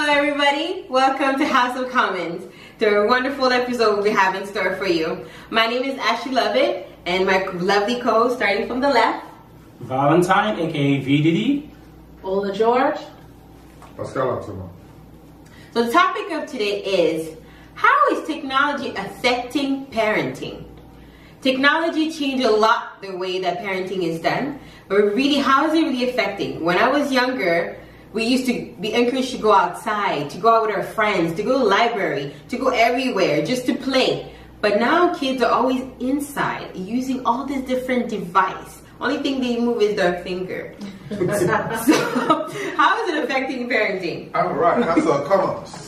everybody. Welcome to House of Commons, the wonderful episode we have in store for you. My name is Ashleeloveit, and my lovely co-host, starting from the left, Valentine, aka VDD. Ola George. Pascal Atuma. So the topic of today is, how is technology affecting parenting? Technology changed a lot the way that parenting is done, but really, how is it really affecting? When I was younger, we used to be encouraged to go outside, to go out with our friends, to go to the library, to go everywhere, just to play. But now kids are always inside, using all these different devices. Only thing they move is their finger. So, how is it affecting parenting? All right, House of Commons.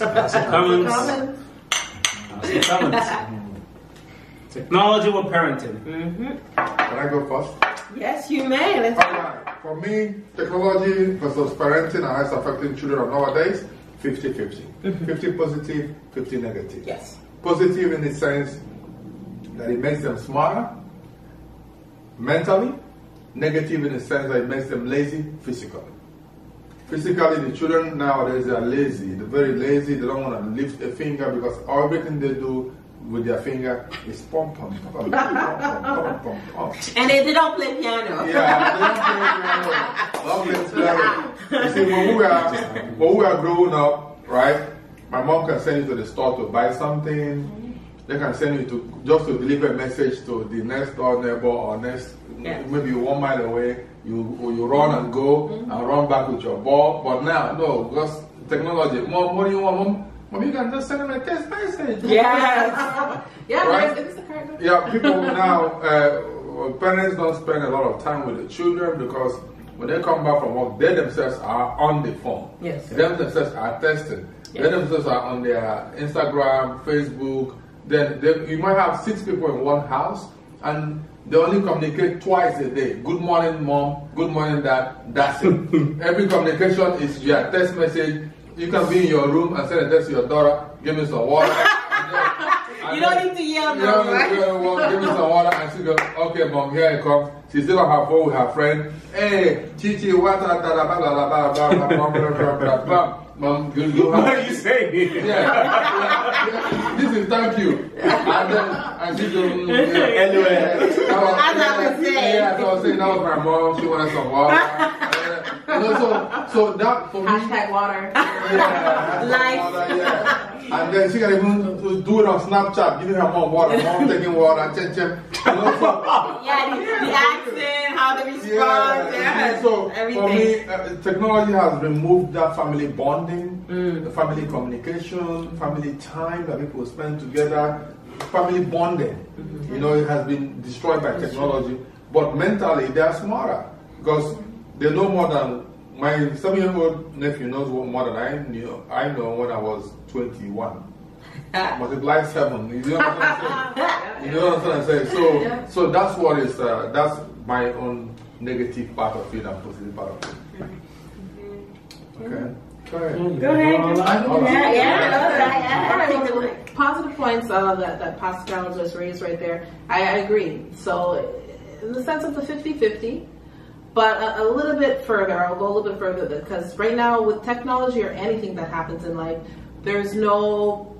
Technology with parenting. Can I go first? Yes, you may. Let's All right. For me, technology versus parenting and how it's affecting children nowadays, 50-50. 50 positive, 50 negative. Yes. Positive in the sense that it makes them smarter mentally. Negative in the sense that it makes them lazy physically. Physically, the children nowadays are lazy. They're very lazy. They don't want to lift a finger because everything they do with their finger is pom pom pom pom pom pom pom. And they don't play piano. Yeah, they don't play piano. You see, when we are growing up, right? My mom can send you to the store to buy something. They can send you to just to deliver a message to the next door neighbor or next, maybe 1 mile away. You run and go and run back with your ball. But now, no, because technology. Mom, what do you want, Mom? Mom, you can just send them a text message. Yes. Yeah, right? it's the current. Yeah, people now, parents don't spend a lot of time with the children because when they come back from work, they themselves are on the phone. Yes. They themselves are testing. Yes. They themselves are on their Instagram, Facebook. Then you might have 6 people in one house and they only communicate twice a day. Good morning, Mom. Good morning, Dad. That's it. Every communication is via text message. You can be in your room and send a text to your daughter, give me some water. You don't need to yell now, right? Give me some water and she goes, okay, Mom, here it comes. She's still on her phone with her friend. Hey, Chichi, what? Mom, you What are you saying? Yeah. This is thank you. And she goes, Anyway. As I was saying. Yeah, so I was saying that was my mom. She wanted some water. So that for me. Hashtag water. Yeah. Life. Water, yeah. And then she can even do it on Snapchat, giving her mom water, mom taking water, chem. Yeah, the accent, how they respond, So everything. for me, technology has removed that family bonding, the family communication, family time that people spend together, family bonding. You know, it has been destroyed by technology. But mentally, they are smarter because they know more than my 7-year-old nephew knows more than I knew. I know when I was 21. Multiply 7. You know what I'm saying? You know what I'm saying? So that's what is that's my own negative part of it and positive part of it. Okay. Go ahead. Go ahead. All right, positive points that Pascal just raised right there. I agree. So in the sense of the 50-50. But a little bit further, I'll go a little bit further because right now with technology or anything that happens in life, there's no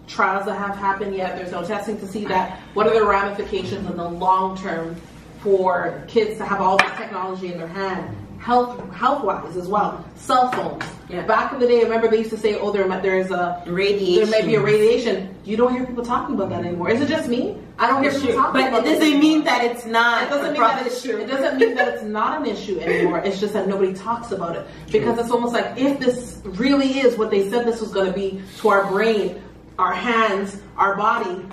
trials that have happened yet. There's no testing to see that. What are the ramifications in the long term for kids to have all this technology in their hand? Health-wise as well. Cell phones. Yeah. Back in the day, I remember they used to say, oh, there's a radiation. There may be a radiation. You don't hear people talking about that anymore. Is it just me? I don't hear people talking about that. But it doesn't mean that it's not. It doesn't mean that it's true. It doesn't mean that it's not an issue anymore. It's just that nobody talks about it. Because it's almost like if this really is what they said this was going to be to our brain, our hands, our body,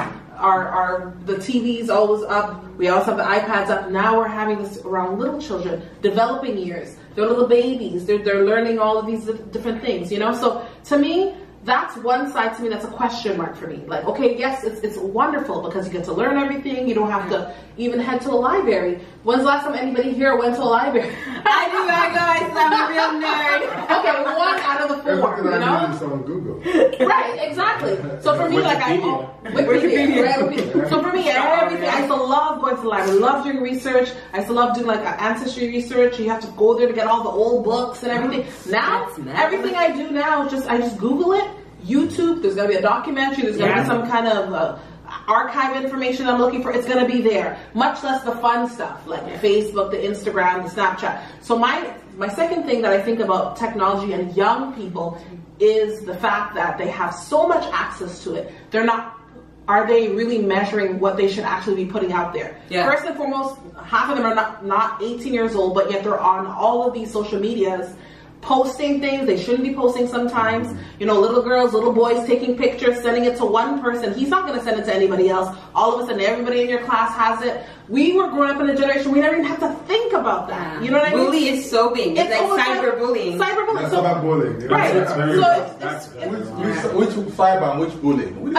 the TV's always up. We also have the iPads up. Now we're having this around little children, developing years. They're little babies. They're learning all of these different things, you know? So to me, that's one side to me that's a question mark for me. Like, okay, yes, it's wonderful because you get to learn everything. You don't have to even head to a library. When's the last time anybody here went to a library? I do that, guys. I'm a real nerd. Okay, one out of the four, you know? It's on Google. Right, exactly. So for me, Wikipedia. So for me, everything, I used to love going to the library, love doing research. I used to love doing like ancestry research. You have to go there to get all the old books and everything. Now, everything I do now is I just Google it, YouTube, there's going to be a documentary, there's going to be some kind of archive information I'm looking for. It's going to be there. Much less the fun stuff like Facebook, the Instagram, the Snapchat. So my second thing that I think about technology and young people is the fact that they have so much access to it. Are they really measuring what they should actually be putting out there? Yeah. First and foremost, half of them are not 18 years old, but yet they're on all of these social medias posting things they shouldn't be posting sometimes. You know, little girls, little boys taking pictures, sending it to one person. He's not going to send it to anybody else. All of a sudden, everybody in your class has it. We were growing up in a generation, we never even had to think about that. You know what I mean? Bully is so big. It's like cyberbullying. That's about bullying. Right. Which cyber and which bullying?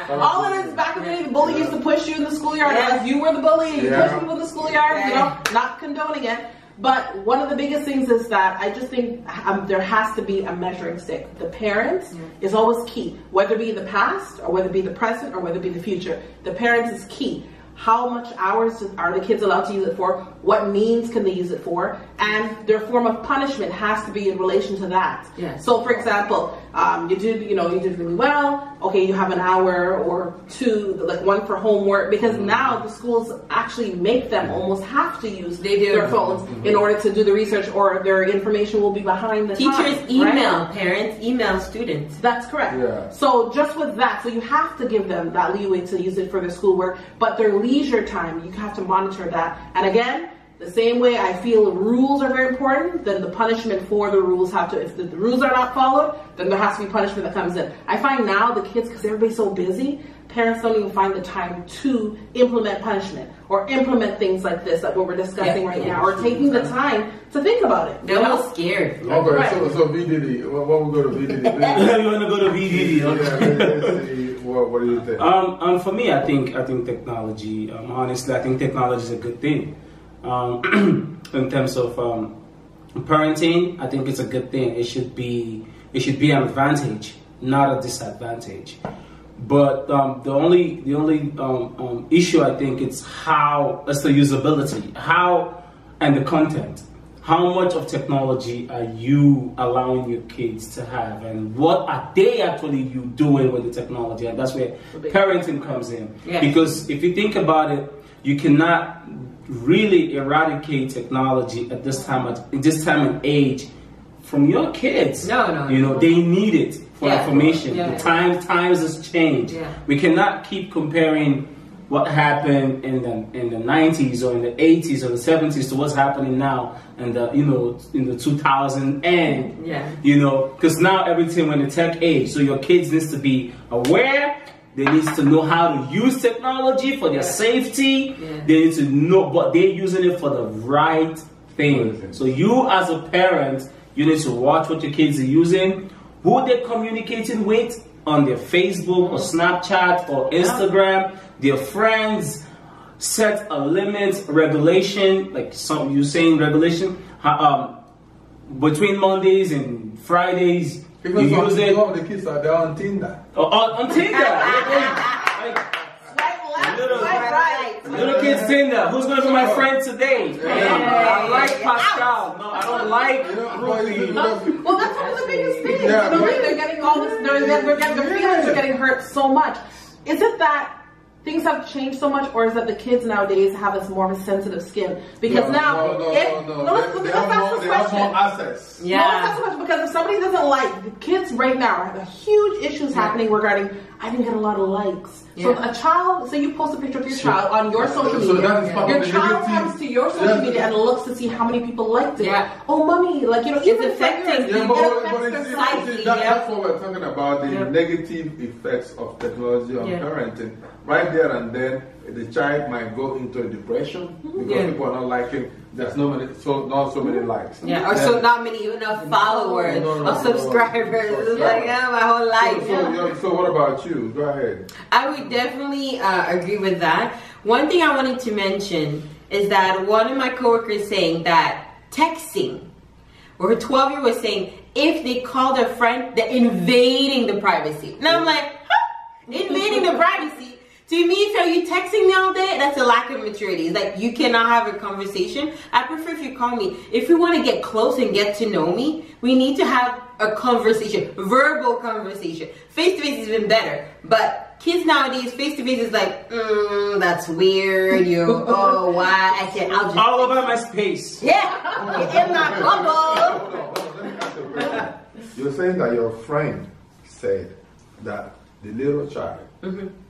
All of this back in the day, the bully used to push you in the schoolyard as you were the bully. You pushed people in the schoolyard, you know, not condoning it. But one of the biggest things is that I just think there has to be a measuring stick. The parents is always key, whether it be the past or whether it be the present or whether it be the future. The parents is key. How much hours are the kids allowed to use it for? What means can they use it for? And their form of punishment has to be in relation to that. Yes. So, for example, you did really well. Okay, you have an hour or two, like one for homework, because now the schools actually make them almost have to use their phones in order to do the research, or their information will be behind the teachers email parents, email students. That's correct. Yeah. So just with that, so you have to give them that leeway to use it for their schoolwork, but their leisure time, you have to monitor that. And again, the same way I feel rules are very important, then the punishment for the rules have to, if the rules are not followed, then there has to be punishment that comes in. I find now the kids, because everybody's so busy, parents don't even find the time to implement punishment or implement things like this that we're discussing right now, or taking the time to think about it. They're all scared. Okay, right. So VDD, what we go to VDD? You want to go to VDD? Okay. Let's see. What do you think? For me, I think technology. Honestly, I think technology is a good thing. In terms of parenting, I think it's a good thing. It should be an advantage, not a disadvantage. But the only issue, I think, it's the usability, and the content. How much of technology are you allowing your kids to have, and what are they actually doing with the technology? And that's where parenting comes in. Yes. Because if you think about it, you cannot really eradicate technology at this time and age from your kids. No. You know, they need it for information. Yeah. The times has changed. Yeah. We cannot keep comparing what happened in the 90s or in the 80s or the 70s to what's happening now in the 2000 end. Because now everything we're in the tech age, so your kids needs to be aware. They need to know how to use technology for their safety. Yeah. They need to know, but they're using it for the right thing. So you as a parent, you need to watch what your kids are using, who they're communicating with on their Facebook or Snapchat or Instagram, their friends. Set a limit, regulation, like you saying regulation, between Mondays and Fridays. Because you use it. The kids are there on Tinder. On Tinder. Little kids Tinder. Who's going to be my friend today? I like Pascal. No, I don't like Ruby. Well, that's one of the biggest things. They're getting all this. Their feelings are getting hurt so much. Is it that things have changed so much, or is that the kids nowadays have this more of a sensitive skin? Because let's ask more access. Yeah. No, let's ask the question, because if somebody doesn't like, the kids right now have huge issues happening regarding, I didn't get a lot of likes. So a child, say you post a picture of your child on your social media, your child comes to your social media and looks to see how many people liked it. Yeah. Oh, mommy, it's affecting. That's what we're talking about, the negative effects of technology on parenting. Right there and then, the child might go into a depression because people are not liking. There's not so many likes. Yeah, or so not many enough followers or subscribers. It's like my whole life. So what about you? Go ahead. I would definitely agree with that. One thing I wanted to mention is that one of my coworkers saying that texting, or her 12-year-old was saying, if they call their friend, they're invading the privacy. And I'm like, invading the privacy? To me, if you texting me all day, that's a lack of maturity. It's like, you cannot have a conversation. I prefer if you call me. If we want to get close and get to know me, we need to have a conversation, verbal conversation. Face-to-face is even better. But kids nowadays, face-to-face is like, that's weird. Oh, why? I can't. I'll just all over my space. Yeah, in my bubble. Hold on. Let me ask you a question. You're saying that your friend said that the little child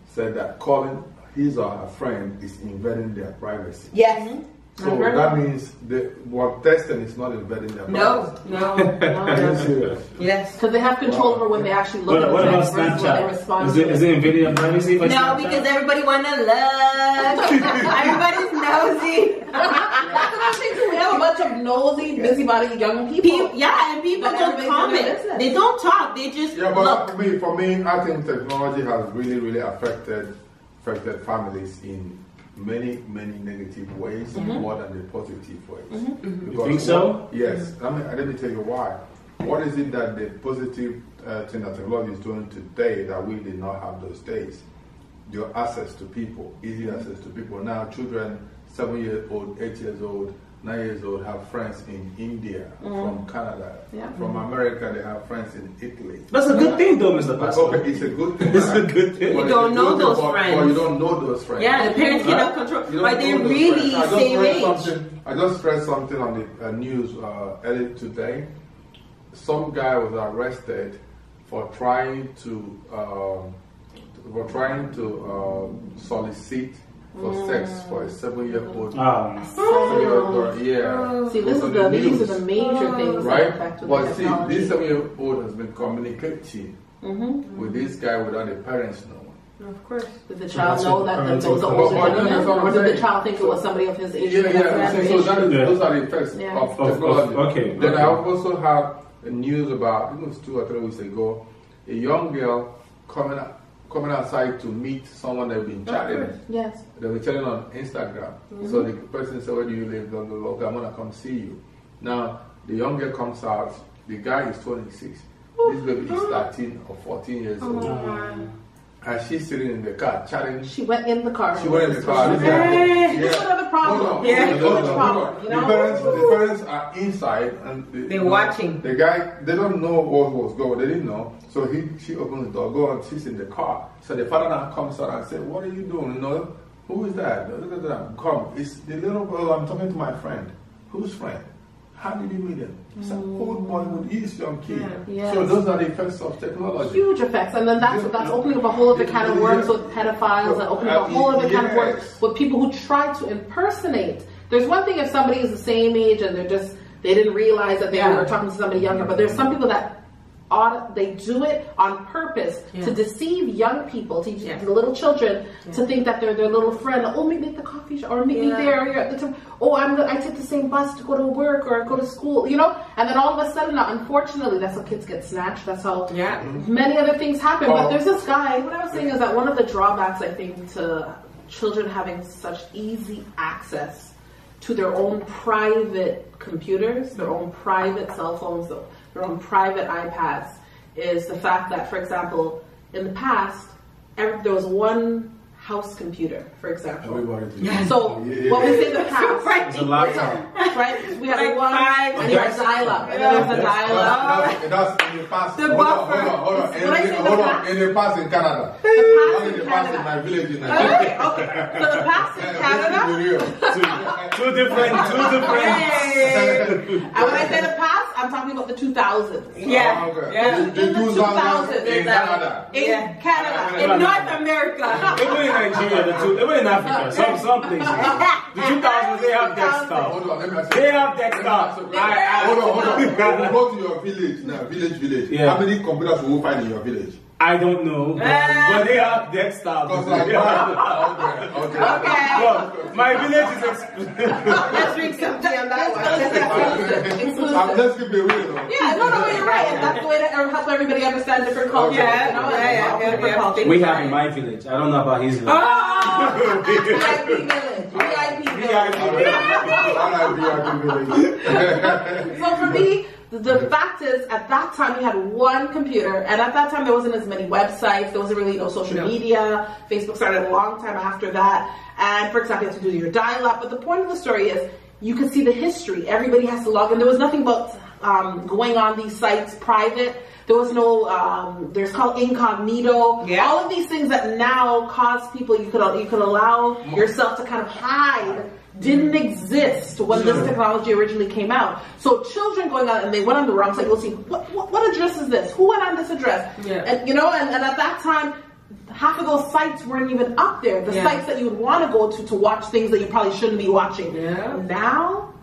said that calling his or her friend is invading their privacy. Yes. So that means what texting is not invading their privacy. No. Are you serious? Yes. Because they have control over when they actually look at What about text versus when they Snapchat? respond. Is it invading their privacy? No, because everybody wanna look. Everybody's nosy. That's another thing too. We have a bunch of nosy, busybody young people. And people But don't everybody's comment. doing business. They don't talk. They just But look. for me, I think technology has really affected families in many negative ways more than the positive ways. You think so? Yes. Let me tell you why. What is it that the positive thing that technology is doing today that we did not have those days? Your access to people, easy access to people. Now children, 7 years old, 8 years old, 9 years old have friends in India, from Canada, from America they have friends in Italy. That's a good thing though, Mr. Pascal. Okay, it's a good thing. It's a good thing. You don't know those friends. But you don't know those friends. Yeah, the parents cannot control. But they really same age. I just read something on the news earlier today. Some guy was arrested for trying to solicit for sex for a 7-year-old. Yeah. See, these are the major things that affect with But see, technology. this 7-year-old has been communicating with this guy without the parents knowing. Of course. Did the child know that it was the older gentleman, or did the child think it was somebody of his age? So those are the effects of technology. Okay. Then I also had a news about, I think it was 2 or 3 weeks ago, a young girl coming outside to meet someone they've been chatting. Yes. They were chatting on Instagram. So the person said, where do you live? Blah, blah, blah. I'm going to come see you. Now, the young girl comes out. The guy is 26. This baby is 13 or 14 years old. And she's sitting in the car chatting. She went in the car. She went in the car. That's another problem. The parents are inside and They're watching. The guy, they don't know what was going on. They didn't know. So she opens the door, go and she's in the car. So the father now comes out and says, what are you doing? You know, who is that? Come, it's the little girl. I'm talking to my friend. Whose friend? How did you meet him? It's an old boy with his young kid. Yes. So those are the effects of technology. Huge effects. And then that's opening up a whole other can of worms with pedophiles, and opening up a whole other can of worms with people who try to impersonate. There's one thing if somebody is the same age and they didn't realize that they were talking to somebody younger, but there's some people that they do it on purpose to deceive young people, teach the little children to think that they're their little friend. Oh, meet me at the coffee shop, or meet me there. Or at the oh, I take the same bus to go to work or go to school, you know. And then all of a sudden, now, unfortunately, that's how kids get snatched. That's how many other things happen. But there's this guy. What I was saying is that one of the drawbacks, I think, to children having such easy access to their own private computers, their own private cell phones, their own private iPads, is the fact that, for example, in the past, there was one house computer, for example. So what we say the past, It's a laptop. right? We had one, and you had dial-up, and then there was a dial-up. That's in the past. The Hold buffer. on. In the past in Canada. The past Not in in the past in Canada. my village in Nigeria. Okay. So the past in Canada. Two different. And when I say the past, I'm talking about the 2000s. Yeah. Okay. Yeah. The 2000s in Canada. In Canada. In North America. Even in Nigeria, even in Africa, some places. The 2000s, they have desktop. Hold on, let me ask you. They have desktop. Hold on. Go to your village now, village. Yeah. How many computers will you find in your village? I don't know, but they have desktop. Okay. Well, my village is Let's drink something on that one. Exclusive. Let's keep it real. Though. Yeah, no, you're right. And that's the way to help everybody understand different cultures. Yeah, you know, different cultures. we have in my village. I don't know about his village. VIP. So for me, the fact is, at that time, we had one computer, and at that time, there wasn't as many websites. There wasn't really social media. Facebook started a long time after that. And for example, you have to do your dial-up. But the point of the story is, you could see the history. Everybody has to log in. There was nothing but going on these sites private. There was no, there's called incognito. Yeah. All of these things that now cause people, you could allow yourself to kind of hide, didn't exist when this technology originally came out. So children going on, and they went on the wrong site, you'll see, what address is this? Who went on this address? Yeah. And, and at that time, half of those sites weren't even up there. The sites that you would want to go to watch things that you probably shouldn't be watching. Yeah. Now,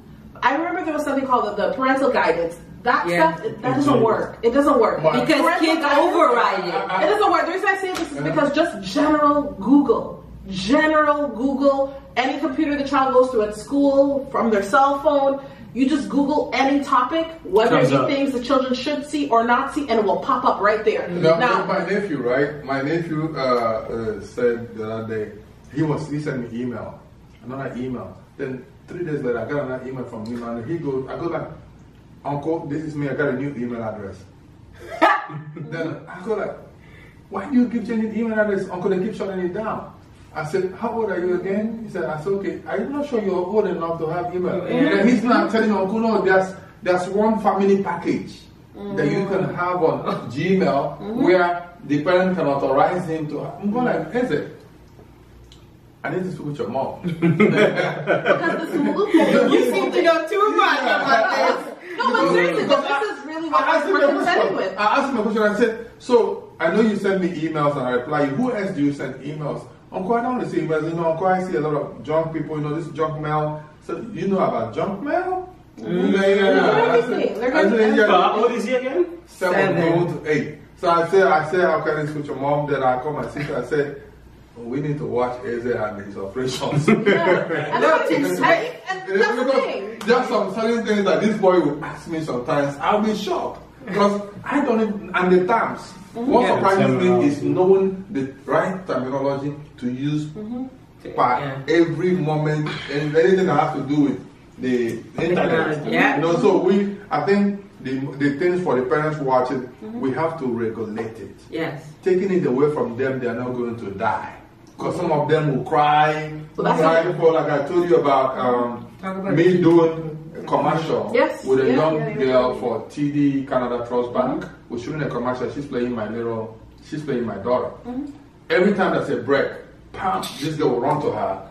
I remember there was something called the parental guidance. That stuff, that doesn't work. It doesn't work. Because kids override it. It doesn't work. The reason I say this is because just general Google, any computer the child goes through at school, from their cell phone, you just Google any topic, whether it be things the children should see or not see, and it will pop up right there. Now, my nephew, right? My nephew said the other day, he sent me another email. Then 3 days later, I got another email from him, and I go like, Uncle, this is me, I got a new email address. Then I go like, why do you keep changing email address? Uncle, they keep shutting it down. I said, how old are you again? He said, okay, I'm not sure you're old enough to have email. And he's not telling me, Uncle, no, there's one family package that you can have on Gmail where the parent can authorize him to have. I'm going like, is it? I need to speak with your mom. Because you seem to know too much about this. No, but seriously, this is really what we're contending with. I asked him a question. I said, so I know you send me emails and I reply you. Who else do you send emails? Uncle, I don't want to see emails. Uncle, I see a lot of junk people. This junk mail. So you know about junk mail? How old is he again? 7 going to 8. So I said, how can I speak with your mom? Then I called my sister. I said, we need to watch Eze and his operations. And that's the thing. Just some certain things that this boy will ask me sometimes, I'll be shocked. Because I don't even, and the terms. What surprises me is knowing the right terminology to use by every moment and anything that has to do with the internet. So I think the things for the parents watching, we have to regulate it. Yes. Taking it away from them, they are not going to die. Because some of them will cry. Cry for, like I told you about me doing a commercial with a young girl for TD Canada Trust Bank. We're shooting a commercial. She's playing my daughter. Every time there's a break, this girl will run to her.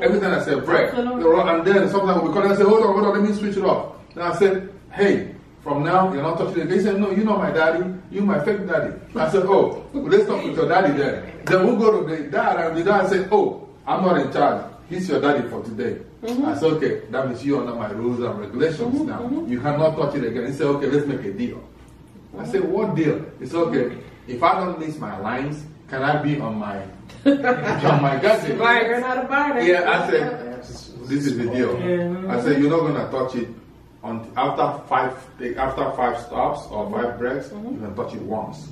Every time I say break, and then sometimes we call and say, hold on, let me switch it off. Then I said, hey, from now, you're not touching it. They said, no, you know my daddy, you my fake daddy. I said, oh, let's talk with your daddy then. Then we'll go to the dad, and the dad said, oh, I'm not in charge. He's your daddy for today. I said, okay, that means you're under my rules and regulations now. You cannot touch it again. He said, okay, let's make a deal. I said, what deal? He said, okay, if I don't miss my lines, can I be on my gadget? Learn how to barter. Yeah, I said, this is the deal. I said, you're not going to touch it after five stops or 5 breaks. You can touch it once.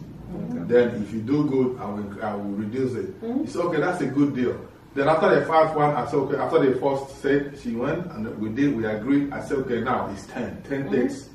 Then if you do good, I will reduce it. He said, okay, that's a good deal. Then after the 5th one, I said, okay, after the first set, she went and we agreed. I said, okay, now it's 10. 10 takes,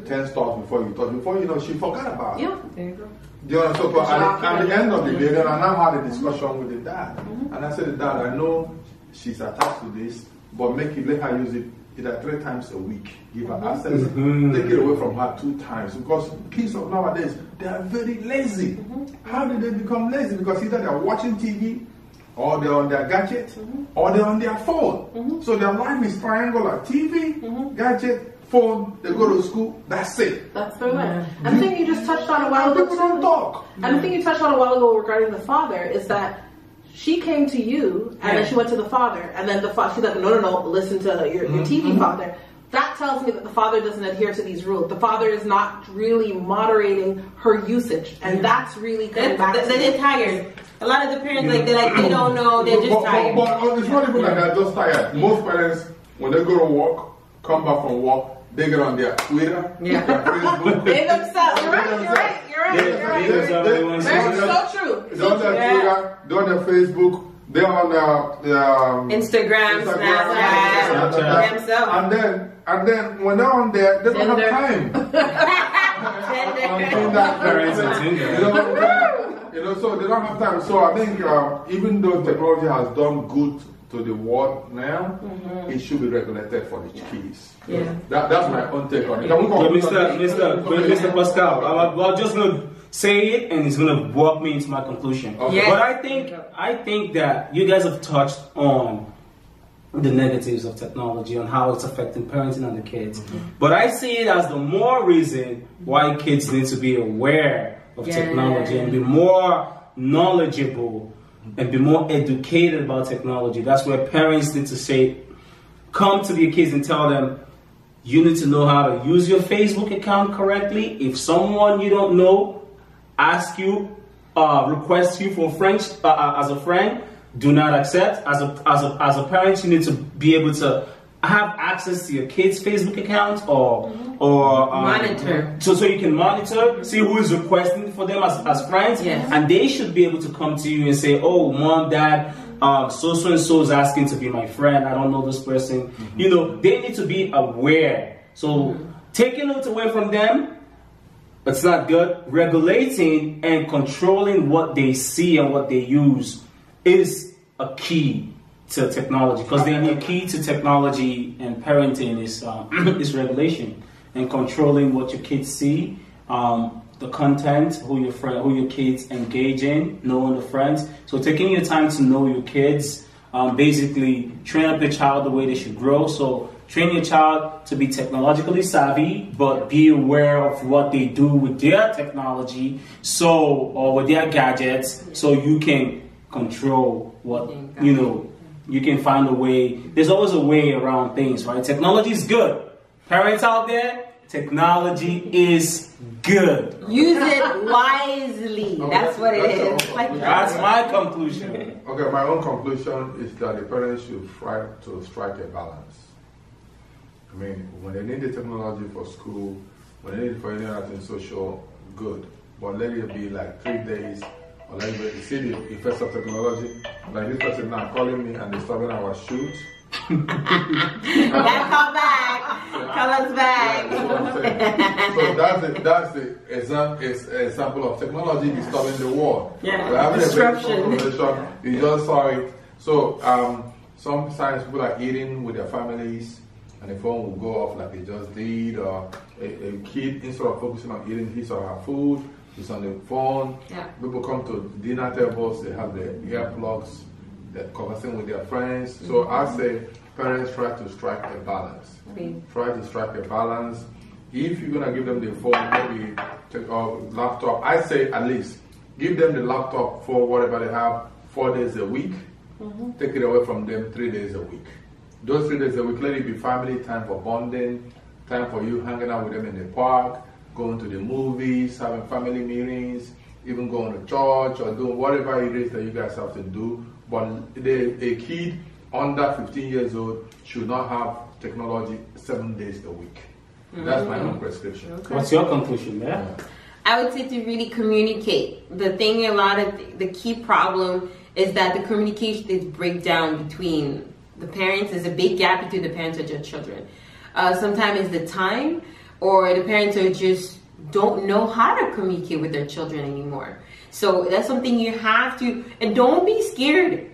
10 stops before you touch. Before you know, she forgot about it. Yeah, there you go. So at the end of the day, then I now had a discussion with the dad. And I said, Dad, I know she's attached to this, but let her use it either 3 times a week. Give her access. Take it away from her 2 times. Because kids of nowadays, they are very lazy. How did they become lazy? Because either they're watching TV, or they're on their gadget, or they're on their phone. So their life is triangular. TV, gadget, phone, they go to school, that's it. That's their life. And the thing you just touched on a while ago, people don't talk. And the thing you touched on a while ago regarding the father is that she came to you, and then she went to the father, and then the father, she's like, no, listen to your TV father. that tells me that the father doesn't adhere to these rules. The father is not really moderating her usage, and that's really coming back. They're tired. A lot of the parents they don't know. They're just tired. But it's not even like they're just tired. Most parents, when they go to work, come back from work, they get on their Twitter, their Facebook. They themselves. You're right. That's so true. They're on their Twitter, they're on their Facebook, they're on their Instagram, Snapchat, themselves. And then when they're on there, they don't have time. So they don't have time. So I think even though technology has done good to the world now, it should be regulated for the kids. Yeah. That's my own take on it. Mr. Pascal, I'm just going to say it and it's going to walk me into my conclusion. Okay. Yes. But I think that you guys have touched on the negatives of technology, on how it's affecting parenting and the kids. But I see it as the more reason why kids need to be aware of technology and be more knowledgeable and be more educated about technology. That's where parents need to say, come to the kids and tell them, you need to know how to use your Facebook account correctly. If someone you don't know asks you, requests you for friends as a friend, do not accept. As a parent, you need to be able to have access to your kids' Facebook account or monitor. So you can monitor, see who is requesting for them as friends, and they should be able to come to you and say, oh, mom, dad, so and so is asking to be my friend. I don't know this person. You know, they need to be aware. So taking it away from them, it's not good. Regulating and controlling what they see and what they use is a key to technology, because the key to technology and parenting is regulation and controlling what your kids see, the content, who your kids engage in, knowing the friends. So taking your time to know your kids, basically train up your child the way they should grow. So train your child to be technologically savvy, but be aware of what they do with their technology, or with their gadgets, so you can control what, you can find a way. There's always a way around things, right? Technology is good. Parents out there, technology is good. Use it wisely. That's what it is. That's my conclusion. Okay, my own conclusion is that the parents should try to strike a balance. I mean, when they need the technology for school, when they need it for anything social, good. But let it be like 3 days, or let it be, see the effects of technology. Like this person now calling me and disturbing our shoot. Call back. Call us back. So that's the example of technology disturbing the world. Yeah. Disruption. You just saw it. So sometimes people are eating with their families, and the phone will go off like they just did, or a kid, instead of focusing on eating his or her food, is on the phone. Yeah. People come to dinner tables, they have their earplugs, they're conversing with their friends. So I say parents try to strike a balance. Try to strike a balance. If you're going to give them the phone, maybe take a laptop, I say at least give them the laptop for whatever they have 4 days a week. Take it away from them 3 days a week. Those 3 days a week, let it be family time for bonding, time for you hanging out with them in the park, going to the movies, having family meetings, even going to church or doing whatever it is that you guys have to do. But a kid under 15 years old should not have technology 7 days a week. That's my own prescription. Okay. What's your conclusion there? I would say to really communicate. The thing, a lot of the key problem is that the communication is breakdown between the parents. There's a big gap between the parents and their children. Sometimes it's the time, or the parents are just don't know how to communicate with their children anymore. So that's something you have to, and don't be scared.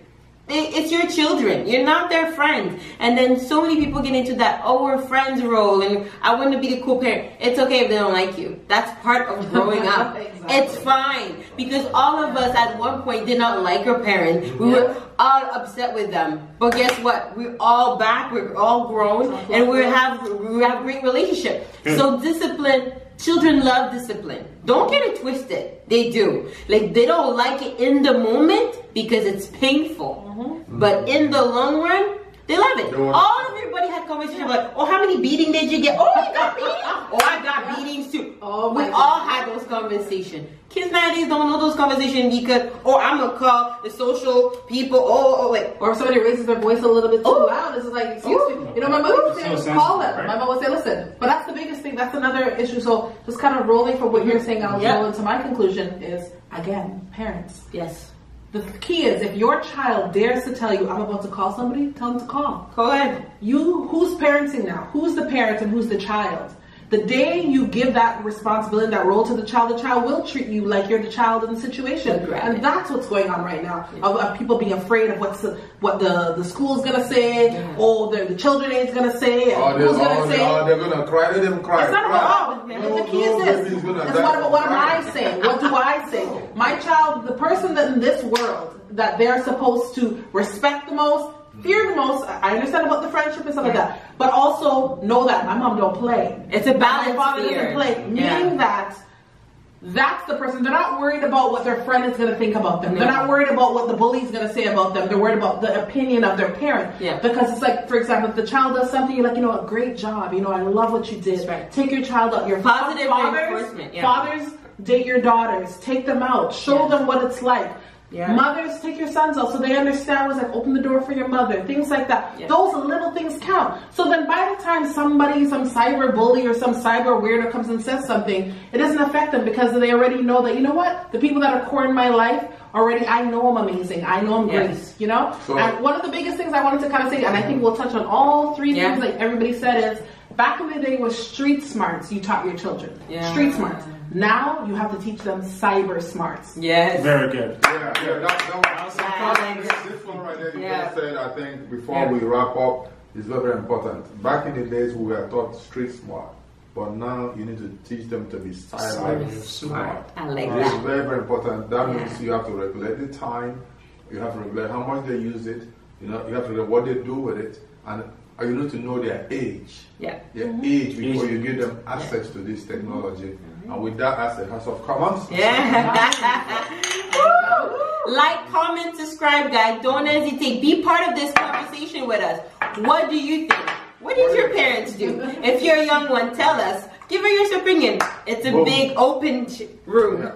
It's your children. You're not their friends. And then so many people get into that, oh, we're friends role, and I want to be the cool parent. It's okay if they don't like you. That's part of growing up. Exactly. It's fine. Because all of us at one point did not like our parents. We were all upset with them. But guess what? We're all back. We're all grown. And we have great relationship. So discipline. Children love discipline. Don't get it twisted. They do. Like, they don't like it in the moment because it's painful. But in the long run, They love it. Everybody had conversation about, oh, how many beating did you get? Oh, you got beatings? Oh, I got beatings too. Oh, we all had those conversations. Kids nowadays don't know those conversations because, oh, I'm gonna call the social people. Or if somebody raises their voice a little bit too loud, it's like, excuse me. You know, my mother would say, call them. Right? My mother would say, listen. But that's the biggest thing. That's another issue. So just kind of rolling from what you're saying, I'll go into my conclusion is, again, parents. Yes. The key is, if your child dares to tell you, I'm about to call somebody, tell them to call. Go ahead. Who's parenting now? Who's the parent and who's the child? The day you give that responsibility, that role to the child will treat you like you're the child in the situation. And that's what's going on right now. Of people being afraid of what the school's going to say, or the children ain't going to say, and who's going to say. They're going to cry. Let them cry. It's not about, the key is this. It's what am I saying? What do I say? My child, the person that in this world that they're supposed to respect the most, fear the most. I understand about the friendship and stuff like that, but also know that my mom don't play. It's a balance. My father doesn't play, meaning that that's the person. They're not worried about what their friend is going to think about them. They're not worried about what the bully's going to say about them. They're worried about the opinion of their parent. Because it's like, for example, if the child does something, you're like, a great job. I love what you did. Right. Take your child out. Your positive reinforcement. Fathers, date your daughters. Take them out. Show them what it's like. Mothers, take your sons out so they understand what's like, open the door for your mother, things like that. Those little things count. So then by the time some cyber bully or some cyber weirdo comes and says something, it doesn't affect them because they already know that, the people that are core in my life, already I know I'm amazing. I know I'm great, So, and one of the biggest things I wanted to kind of say, and I think we'll touch on all three things like everybody said, is back in the day was street smarts you taught your children. Street smarts. Now you have to teach them cyber smarts. Yes. Very good. This one right there you just said, I think, before we wrap up, is very, very important. Back in the days, we were taught street smart. But now you need to teach them to be cyber smart. I like that. It's very, very important. That means you have to regulate the time. You have to regulate how much they use it. You have to regulate what they do with it. And you need to know their age. Their age before you give them access to this technology. And with that as a house of commons. Like, comment, subscribe, guys. Don't hesitate. Be part of this conversation with us. What do you think? What did your parents do? If you're a young one, tell us. Give us your opinion. It's a big open room.